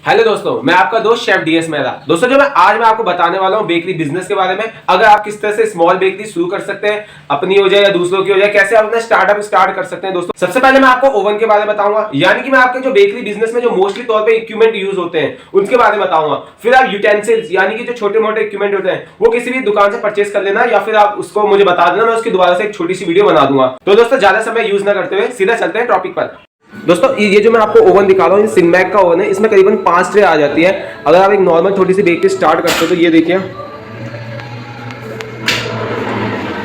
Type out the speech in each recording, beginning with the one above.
Hello दोस्तों, मैं आपका दोस्त शेफ डीएस मेहरा। दोस्तों जो आज मैं आपको बताने वाला हूँ बेकरी बिजनेस के बारे में। अगर आप किस तरह से स्मॉल बेकरी शुरू कर सकते हैं, अपनी हो जाए या दूसरों की हो जाए, कैसे आप अपना स्टार्टअप स्टार्ट कर सकते हैं। दोस्तों सबसे पहले मैं आपको ओवन के बारे में बताऊंगा, यानी कि मैं आपके जो बेकरी बिजनेस में जो मोस्टली तौर पे इक्विपमेंट यूज होते हैं उनके बारे में बताऊंगा। फिर आप यूटेंसिल्स यानी कि जो छोटे मोटे इक्विपमेंट होते हैं वो किसी भी दुकान से परचेज कर लेना, या फिर आप उसको मुझे बता देना, मैं उसकी दोबारा से एक छोटी सी वीडियो बना दूंगा। तो दोस्तों ज्यादा समय यूज ना करते हुए सीधा चलते हैं टॉपिक पर। दोस्तों ये जो मैं आपको ओवन दिखा रहा हूँ, ये सिनमैक का ओवन है। इसमें करीबन 5 ट्रे आ जाती है। अगर आप एक नॉर्मल छोटी सी बेकरी स्टार्ट करते हो तो ये देखिए,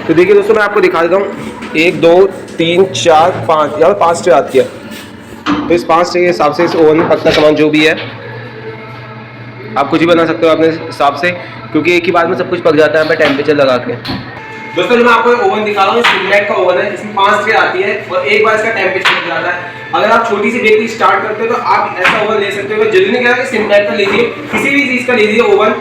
तो देखिए दोस्तों मैं आपको दिखा देता हूँ। 1 2 3 4 5, यहाँ पे 5 ट्रे आती है। तो इस 5 ट्रे के हिसाब से इस ओवन में पकता सामान जो भी है आप कुछ भी बना सकते हो अपने हिसाब से, क्योंकि एक ही बार में सब कुछ पक जाता है टेम्परेचर लगा के। दोस्तों जो मैं आपको ओवन दिखा रहा हूँ, सिनमैक का ओवन है। इसमें 5 ट्रे आती है और एक बार इसका टेम्परेचर लग जाता है। अगर आप छोटी सी बेकरी स्टार्ट करते हो तो आप ऐसा ओवन ले सकते हो। जल्दी नहीं कह रहा कि सिनमैक का लीजिए, किसी भी चीज का लीजिए ओवन।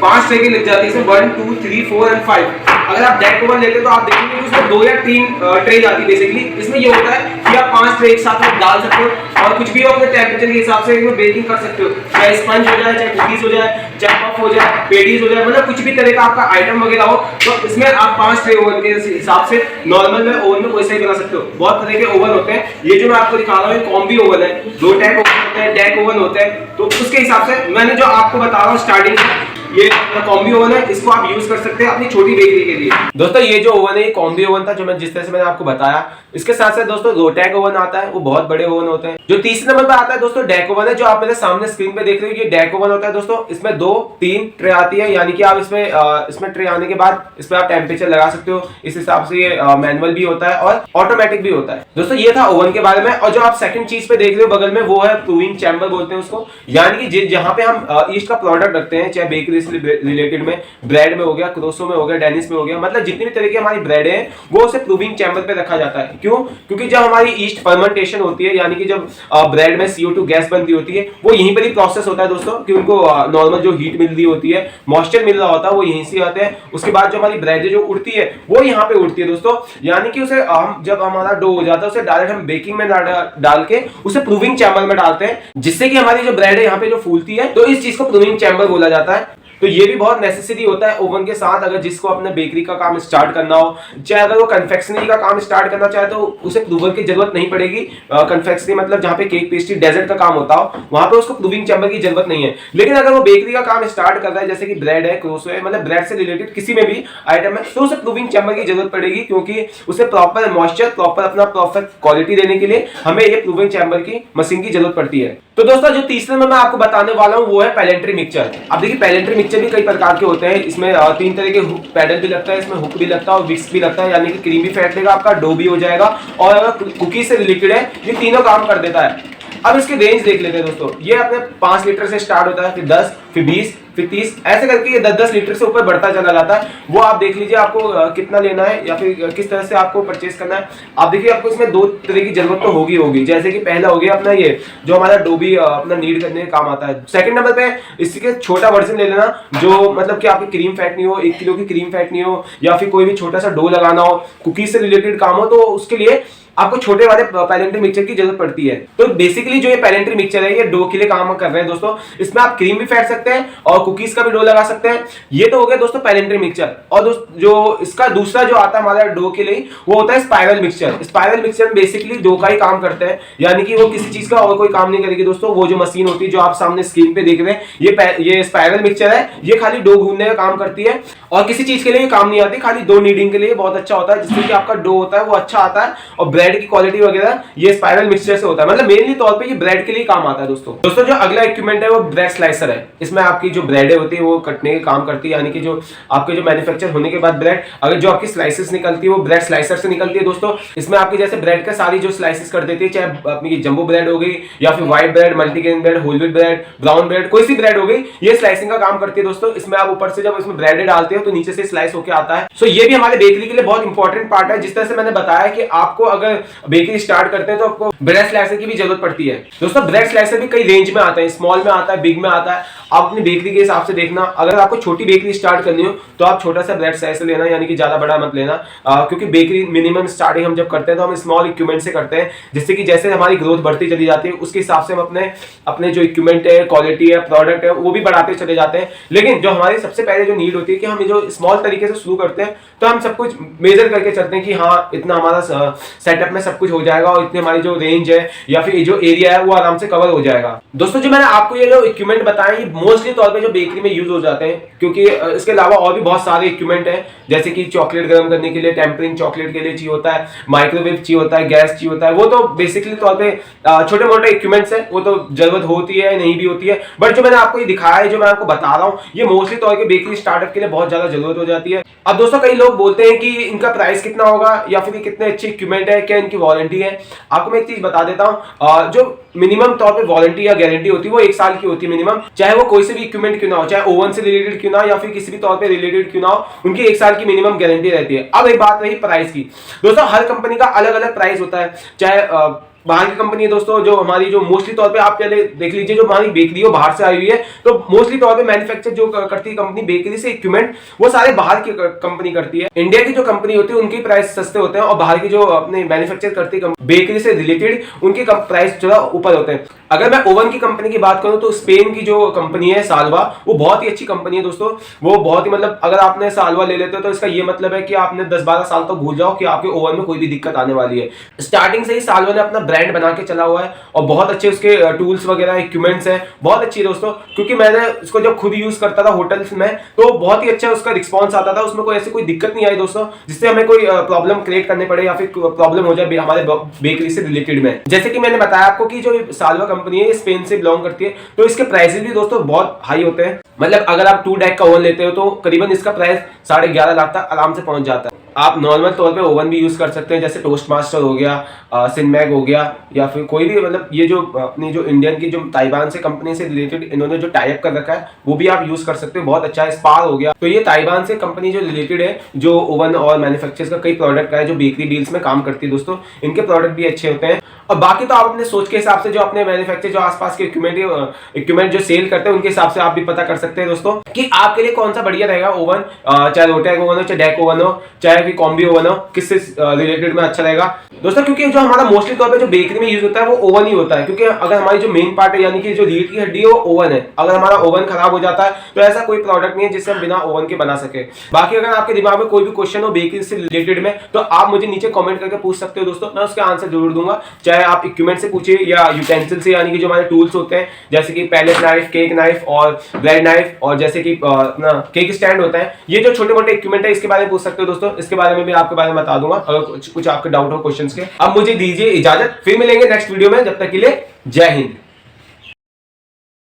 5 ट्रे की लग जाती है इसमें, 1 2 3 4 एंड 5। अगर आप डेक ओवन लेते हो तो आप देखेंगे कि उसमें 2 या 3 ट्रे जाती है बेसिकली। इसमें ये होता है कि आप 5 ट्रे एक साथ में डाल सकते हो और कुछ भी अपने टेम्परेचर के हिसाब से इसमें बेकिंग कर सकते हो। चाहे स्पंज हो जाए, चाहे कुकीज हो जाए, चाहे पफ हो जाए, पेडीज हो जाए, मतलब कुछ भी तरह का आपका आइटम वगैरह हो, तो इसमें आप 5 ट्रे ओवन के हिसाब से नॉर्मल में ओवन में कोई सा ही बना सकते हो। बहुत तरह के ओवन होते हैं। ये जो मैं आपको दिखा रहा हूँ कॉम्बी ओवन है, 2 टाइप ओवन होते हैं, डेक ओवन होते हैं। तो उसके हिसाब से मैंने जो आपको बता रहा हूँ स्टार्टिंग में, ये कॉम्बी ओवन है, इसको आप यूज कर सकते हैं अपनी छोटी बेकरी के लिए। दोस्तों ये जो ओवन है ये कॉम्बी ओवन था, जो मैं जिस तरह से मैंने आपको बताया। इसके साथ साथ दोस्तों रोटैक ओवन आता है, वो बहुत बड़े ओवन होते हैं। जो तीसरे नंबर पे आता है दोस्तों डेक ओवन है, जो आप मेरे सामने स्क्रीन पे देख रहे हो, ये डेक ओवन होता है। दोस्तों इसमें 2-3 ट्रे आती है, यानी कि आप इसमें ट्रे आने के बाद इस पे आप टेम्परेचर लगा सकते हो। इस हिसाब से ये मैनुअल भी होता है और ऑटोमेटिक भी होता है। दोस्तों ये था ओवन के बारे में। और जो आप सेकंड चीज पे देख रहे हो बगल में, वो है प्रूविंग चैम्बर बोलते हैं उसको, यानी कि जहां पे हम ईस्ट का प्रोडक्ट रखते हैं, चाहे बेकरी से रिलेटेड में, ब्रेड में हो गया, क्रोसो में हो गया, डेनिस में हो गया, मतलब जितनी भी तरह की हमारी ब्रेड है वो उसे प्रूविंग चैम्बर पे रखा जाता है। क्यों? क्योंकि जब हमारी ईस्ट फर्मेंटेशन होती है, यानी कि जब ब्रेड में CO2 गैस बनती होती है, वो यहीं पर ही प्रोसेस होता है दोस्तों। कि उनको नॉर्मल जो हीट मिल रही होती है, मॉइस्चर मिल रहा होता है, वो यहीं से आते हैं। उसके बाद जो हमारी ब्रेड जो उड़ती है वो यहाँ पे उड़ती है दोस्तों। यानी कि उसे हम जब हमारा डो हो जाता है उसे डायरेक्ट हम बेकिंग में डाल के उसे प्रूविंग चैम्बर में डालते हैं, जिससे कि हमारी जो ब्रेड है यहाँ पे जो फूलती है, तो इस चीज को प्रूविंग चैम्बर बोला जाता है। तो ये भी बहुत नेसेसरी होता है ओवन के साथ। अगर जिसको अपने बेकरी का काम स्टार्ट करना हो, चाहे अगर वो कन्फेक्शनरी का काम स्टार्ट करना चाहे, तो उसे प्रूवर की जरूरत नहीं पड़ेगी। कन्फेक्शनरी मतलब जहाँ पे केक, पेस्ट्री, डेजर्ट का काम होता हो, वहां पे उसको प्रूविंग चैम्बर की जरूरत नहीं है। लेकिन अगर वो बेकरी का काम स्टार्ट कर रहा है, जैसे कि ब्रेड है, क्रोसो है, मतलब ब्रेड से रिलेटेड किसी में भी आइटम है, तो उसे प्रूविंग चैम्बर की जरूरत पड़ेगी, क्योंकि उसे प्रॉपर मॉइस्चर, प्रॉपर अपना परफेक्ट क्वालिटी देने के लिए हमें ये प्रूविंग चैम्बर की मशीन की जरूरत पड़ती है। तो दोस्तों जो तीसरे में मैं आपको बताने वाला हूँ वो है पैलेंट्री मिक्सचर। अब देखिए पैलेंट्री मिक्सचर भी कई प्रकार के होते हैं। इसमें 3 तरह के पैडल भी लगता है, इसमें हुक भी लगता है और विस्क भी लगता है, यानी कि क्रीम भी फेंट देगा, आपका डो भी हो जाएगा, और अगर कुकीज से रिलेटेड है, ये तीनों काम कर देता है। अब इसके रेंज देख लेते हैं दोस्तों। ये अपने 5 लीटर से स्टार्ट होता है, फिर 10, फिर 20, फिर 30, ऐसे करके ये 10-10 लीटर से ऊपर बढ़ता चला जाता है। वो आप देख लीजिए आपको कितना लेना है या फिर किस तरह से आपको परचेस करना है। आप देखिए आपको इसमें 2 तरह की जरूरत तो होगी। जैसे कि पहला हो गया अपना ये जो हमारा डो भी अपना नीड करने का काम आता है। सेकंड नंबर पे इसके छोटा वर्जन ले लेना, जो मतलब कि आपकी क्रीम फेंटनी हो, 1 किलो की क्रीम फेंटनी हो, या फिर कोई भी छोटा सा डो लगाना हो, कुकीज से रिलेटेड काम हो, तो उसके लिए आपको छोटे वाले पैलेंट्री मिक्सचर की जरूरत पड़ती है। तो बेसिकली जो ये पैलेंट्री मिक्सचर है, ये डो के लिए काम कर रहे हैं दोस्तों। इसमें आप क्रीम भी फेंट सकते हैं और कुकीज का भी डो लगा सकते हैं। ये तो हो गया दोस्तों पैलेंट्री मिक्सचर। और जो इसका दूसरा जो आता है हमारा डो के लिए, वो होता है spiral mixture. Spiral mixture basically dough का ही काम करते हैं, यानी कि वो किसी चीज का और कोई काम नहीं करेगी दोस्तों। वो जो मशीन होती है जो आप सामने स्क्रीन पे देख रहे हैं, ये स्पाइरल मिक्सचर है। ये खाली डो गूंदने का काम करती है और किसी चीज के लिए काम नहीं आती, खाली डो नीडिंग के लिए बहुत अच्छा होता है, जिससे कि आपका डो होता है वो अच्छा आता है और ब्रेड की क्वालिटी वगैरह ये स्पाइरल मिक्सचर से होता है। मतलब मेनली तौर पे ये ब्रेड के लिए काम आता है दोस्तों। जो अगला इक्विपमेंट है वो ब्रेड स्लाइसर है। इसमें आपकी जो ब्रेड होती है वो कटने का काम करती है, यानी कि जो आपके जो मैन्युफैक्चर होने के बाद ब्रेड, अगर जो आपकी स्लाइसेस निकलती है वो ब्रेड स्लाइसर से निकलती है दोस्तों। इसमें आपकी जैसे ब्रेड का सारी जो स्लाइसेस कर देती है, चाहे अपनी जंबो ब्रेड हो गई या फिर white bread, multigrain bread, whole wheat bread, brown bread, कोई सी ब्रेड हो गई, ये स्लाइसिंग का काम करती है दोस्तों। इसमें आप ऊपर से जब इसमें ब्रेड डालते हो तो नीचे से स्लाइस होकर आता है। सो ये भी हमारे बेकरी के लिए बहुत इंपॉर्टेंट पार्ट है। जिस तरह से मैंने बताया कि आपको अगर बेकरी स्टार्ट करते हैं तो आपको ब्रेड स्लाइसर की भी जरूरत पड़ती है। दोस्तों ब्रेड स्लाइसर भी कई रेंज में आता है, स्मॉल में आता है, बिग में आता है। आप अपनी बेकरी के हिसाब से देखना। अगर आपको छोटी बेकरी स्टार्ट करनी हो तो आप छोटा सा ब्रेड स्लाइसर लेना, यानी कि ज्यादा बड़ा मत लेना, क्योंकि बेकरी मिनिमम स्टार्टिंग हम जब करते हैं तो हम स्मॉल इक्विपमेंट से करते हैं, जिससे कि जैसे हमारी ग्रोथ बढ़ती चली जाती है उसके हिसाब से हम अपने अपने जो इक्विपमेंट है, क्वालिटी है, प्रोडक्ट है, वो भी बढ़ाते चले जाते हैं। लेकिन जो हमारी सबसे पहले जो नीड होती है कि हम जो स्मॉल तरीके से शुरू करते हैं तो हम सब कुछ मेजर करके चलते हैं कि हाँ इतना हमारा सेटअप में सब कुछ हो जाएगा और इतनी हमारी जो रेंज है या फिर जो एरिया है वो आराम से कवर हो जाएगा। दोस्तों जो मैंने आपको ये जो इक्विपमेंट बताए ये मोस्टली तौर पे जो बेकरी में यूज हो जाते हैं, क्योंकि इसके अलावा और भी बहुत सारे इक्विपमेंट हैं, जैसे कि चॉकलेट गर्म करने के लिए, टेम्परिंग चॉकलेट के लिए चाहिए होता है, माइक्रोवेव चाहिए होता है, गैस चाहिए होता है। वो तो बेसिकली तौर पे छोटे मोटे इक्विपमेंट्स है, वो तो जरूरत होती है नहीं भी होती है, बट जो मैंने आपको ये दिखाया है, जो मैं आपको बता रहा हूँ, ये मोस्टली तौर पे बेकरी स्टार्टअप के लिए बहुत ज्यादा जरूरत हो जाती है। अब दोस्तों कई लोग बोलते हैं कि इनका प्राइस कितना होगा या फिर कितने अच्छे इक्विपमेंट है, क्या इनकी वारंटी है। आपको मैं एक चीज बता देता हूँ, जो मिनिमम तौर पे वारंटी या गारंटी होती है वो 1 साल की होती है मिनिमम, चाहे वो कोई से भी इक्विपमेंट क्यों ना हो, चाहे ओवन से रिलेटेड क्यों ना हो या फिर किसी भी तौर पे रिलेटेड क्यों ना हो, उनकी 1 साल की मिनिमम गारंटी रहती है। अब एक बात रही प्राइस की। दोस्तों हर कंपनी का अलग अलग प्राइस होता है, चाहे बाहर की कंपनी है दोस्तों, जो हमारी जो मोस्टली तौर पे आप पहले देख लीजिए, जो हमारी बेकरी हो बाहर से आई हुई है, तो मोस्टली तौर पे मैन्युफैक्चर जो करती है कंपनी बेकरी से इक्विपमेंट, वो सारे बाहर की कंपनी करती है। इंडिया की जो कंपनी होती है उनके प्राइस सस्ते होते हैं और बाहर की जो अपने मैन्युफैक्चर करती है बेकरी से रिलेटेड उनके प्राइस थोड़ा ऊपर होते हैं। अगर मैं ओवन की कंपनी की बात करूं तो स्पेन की जो कंपनी है साल्वा, वो बहुत ही अच्छी कंपनी है दोस्तों। वो बहुत ही मतलब अगर आपने साल्वा ले लेते हो तो इसका ये मतलब है कि आपने 10-12 साल तक भूल जाओ कि आपके ओवन में कोई भी दिक्कत आने वाली है। स्टार्टिंग से ही साल्वा ने अपना ब्रांड बना के चला हुआ है और बहुत अच्छे उसके टूल्स वगैरह इक्विपमेंट्स हैं, बहुत अच्छी दोस्तों। क्योंकि मैंने इसको जब खुद यूज करता था होटल्स में तो बहुत ही अच्छा उसका रिस्पॉन्स आता था, उसमें कोई ऐसी कोई दिक्कत नहीं आई दोस्तों जिससे हमें कोई प्रॉब्लम क्रिएट करने पड़े या फिर प्रॉब्लम हो जाए हमारे बेकरी से रिलेटेड में। जैसे कि मैंने बताया आपको कि जो साल्वा कंपनी है स्पेन से बिलोंग करती है, तो इसके प्राइसेस भी दोस्तों बहुत हाई होते हैं। मतलब अगर आप 2 डेक का ओवन लेते हो तो करीबन इसका प्राइस 11.5 लाख तक आराम से पहुंच जाता है। आप नॉर्मल तौर पे ओवन भी यूज कर सकते हैं, जैसे टोस्ट मास्टर हो गया, सिनमैग हो गया, या फिर कोई भी मतलब ये जो अपनी जो इंडियन की जो ताइवान से कंपनी से रिलेटेड इन्होंने जो टाई अप कर रखा है वो भी आप यूज कर सकते हो, बहुत अच्छा है। स्पार हो गया, तो ये ताइवान से कंपनी जो रिलेटेड है, जो ओवन और मैन्युफैक्चर्स का कई प्रोडक्ट है, जो बेकरी डील्स में काम करती है दोस्तों, इनके प्रोडक्ट भी अच्छे होते हैं। और बाकी तो आप अपने सोच के हिसाब से जो अपने मैन्युफैक्चर जो आसपास के इक्विपमेंट जो सेल करते हैं उनके हिसाब से आप भी पता कर सकते हैं दोस्तों कि आपके लिए कौन सा बढ़िया रहेगा ओवन, चाहे रोटेक ओवन हो, चाहे डेक ओवन हो, चाहे भी कॉम्बी ओवन हो, किससे रिलेटेड में अच्छा रहेगा दोस्तों। क्योंकि जो हमारा मोस्टली तौर पे जो बेकरी में यूज होता है वो ओवन ही होता है, क्योंकि अगर हमारी जो मेन पार्ट है यानी कि जो रीढ़ की हड्डी है वो ओवन है। अगर हमारा ओवन खराब हो जाता है तो ऐसा कोई प्रोडक्ट नहीं है जिससे हम बिना ओवन के बना सके। बाकी अगर आपके दिमाग में कोई भी क्वेश्चन हो बेकरी से रिलेटेड में तो आप मुझे नीचे कमेंट करके पूछ सकते हो दोस्तों, मैं उसका आंसर जरूर दूंगा। चाहे आप इक्विपमेंट से पूछिए या यूटेंसिल से, यानी कि जो हमारे टूल्स होते हैं जैसे कि पैलेट नाइफ, केक नाइफ और ब्रेड नाइफ, और जैसे कि अपना केक स्टैंड होता है, ये जो छोटे मोटे इक्विपमेंट है इसके बारे में पूछ सकते हो दोस्तों। इसके बारे में भी आपके बारे में बता दूंगा अगर कुछ आपके डाउट हो क्वेश्चन के। अब मुझे दीजिए इजाजत, फिर मिलेंगे नेक्स्ट वीडियो में, जब तक के लिए जय हिंद।